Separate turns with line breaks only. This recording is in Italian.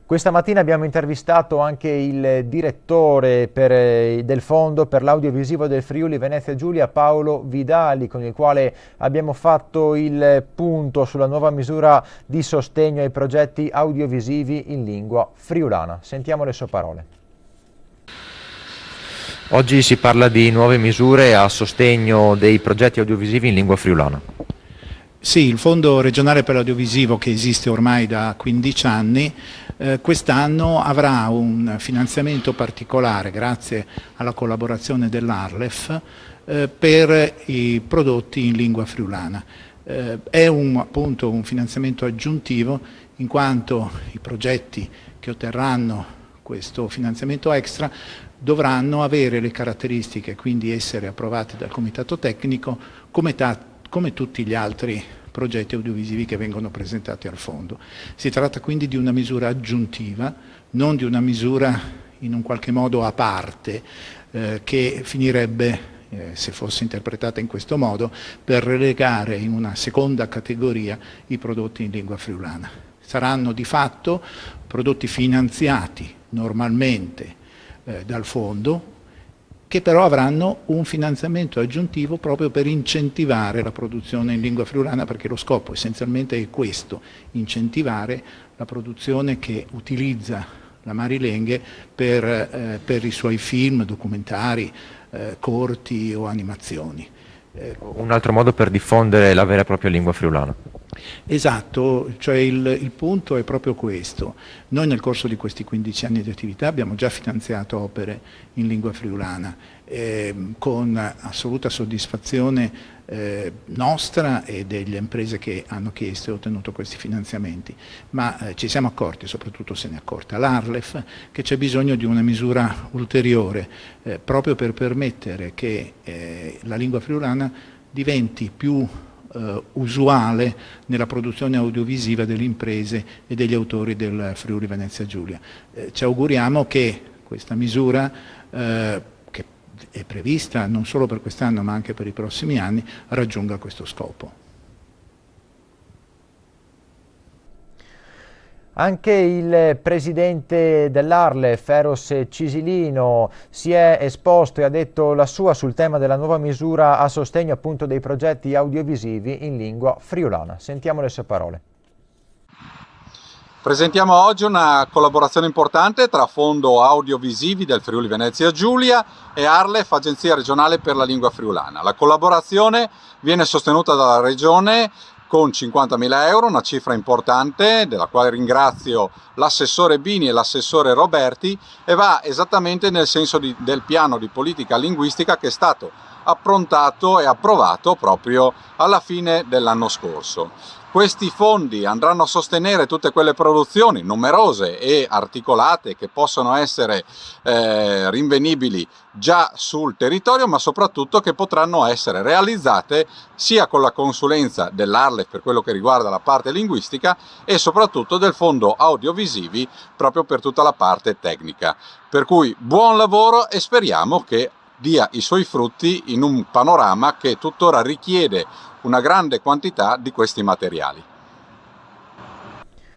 Questa mattina abbiamo intervistato anche il direttore del Fondo per l'Audiovisivo del Friuli Venezia Giulia, Paolo Vidali, con il quale abbiamo fatto il punto sulla nuova misura di sostegno ai progetti audiovisivi in lingua friulana. Sentiamo le sue parole. Oggi si parla di nuove misure a sostegno dei progetti audiovisivi in lingua friulana.
Sì, il Fondo regionale per l'audiovisivo, che esiste ormai da 15 anni, quest'anno avrà un finanziamento particolare grazie alla collaborazione dell'Arlef per i prodotti in lingua friulana. È appunto un finanziamento aggiuntivo, in quanto i progetti che otterranno questo finanziamento extra dovranno avere le caratteristiche, quindi essere approvati dal Comitato Tecnico come tutti gli altri progetti audiovisivi che vengono presentati al Fondo. Si tratta quindi di una misura aggiuntiva, non di una misura in un qualche modo a parte, che finirebbe, se fosse interpretata in questo modo, per relegare in una seconda categoria i prodotti in lingua friulana. Saranno di fatto prodotti finanziati normalmente dal Fondo, che però avranno un finanziamento aggiuntivo proprio per incentivare la produzione in lingua friulana, perché lo scopo essenzialmente è questo: incentivare la produzione che utilizza la Marilenghe per i suoi film, documentari, corti o animazioni.
Un altro modo per diffondere la vera e propria lingua friulana.
Esatto, cioè il punto è proprio questo. Noi nel corso di questi 15 anni di attività abbiamo già finanziato opere in lingua friulana con assoluta soddisfazione nostra e delle imprese che hanno chiesto e ottenuto questi finanziamenti, ma ci siamo accorti, soprattutto se ne è accorta l'Arlef, che c'è bisogno di una misura ulteriore proprio per permettere che la lingua friulana diventi più usuale nella produzione audiovisiva delle imprese e degli autori del Friuli Venezia Giulia. Ci auguriamo che questa misura, che è prevista non solo per quest'anno ma anche per i prossimi anni, raggiunga questo scopo.
Anche il presidente dell'Arlef, Eros Cisilino, si è esposto e ha detto la sua sul tema della nuova misura a sostegno appunto dei progetti audiovisivi in lingua friulana. Sentiamo le sue parole.
Presentiamo oggi una collaborazione importante tra Fondo Audiovisivi del Friuli Venezia Giulia e Arlef, Agenzia regionale per la lingua friulana. La collaborazione viene sostenuta dalla Regione con 50.000 euro, una cifra importante della quale ringrazio l'assessore Bini e l'assessore Roberti, e va esattamente nel senso del piano di politica linguistica che è stato approntato e approvato proprio alla fine dell'anno scorso. Questi fondi andranno a sostenere tutte quelle produzioni numerose e articolate che possono essere rinvenibili già sul territorio, ma soprattutto che potranno essere realizzate sia con la consulenza dell'Arlef per quello che riguarda la parte linguistica e soprattutto del Fondo Audiovisivi proprio per tutta la parte tecnica. Per cui buon lavoro e speriamo che dia i suoi frutti in un panorama che tuttora richiede una grande quantità di questi materiali.